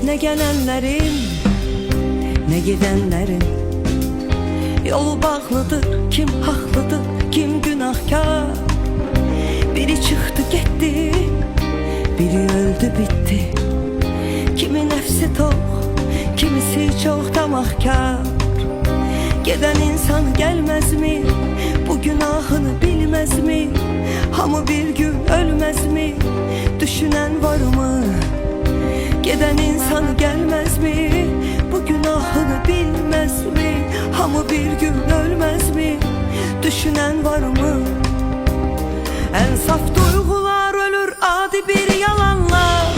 Ne gelenlerin, ne gidenlerin yolu bağlıdır. Kim haklıdır, kim günahkar? Biri çıktı gitti, biri öldü bitti. Kimi nefsi tok, kimisi çok tamahkar. Geden insan gelmez mi? Bu günahını bilmez mi? Hamı bir gün ölmez mi? Düşünen var mı? Geden insan gelmez mi? Bu günahını bilmez mi? Hamı bir gün ölmez mi? Düşünen var mı? En saf duygular ölür adi bir yalanla.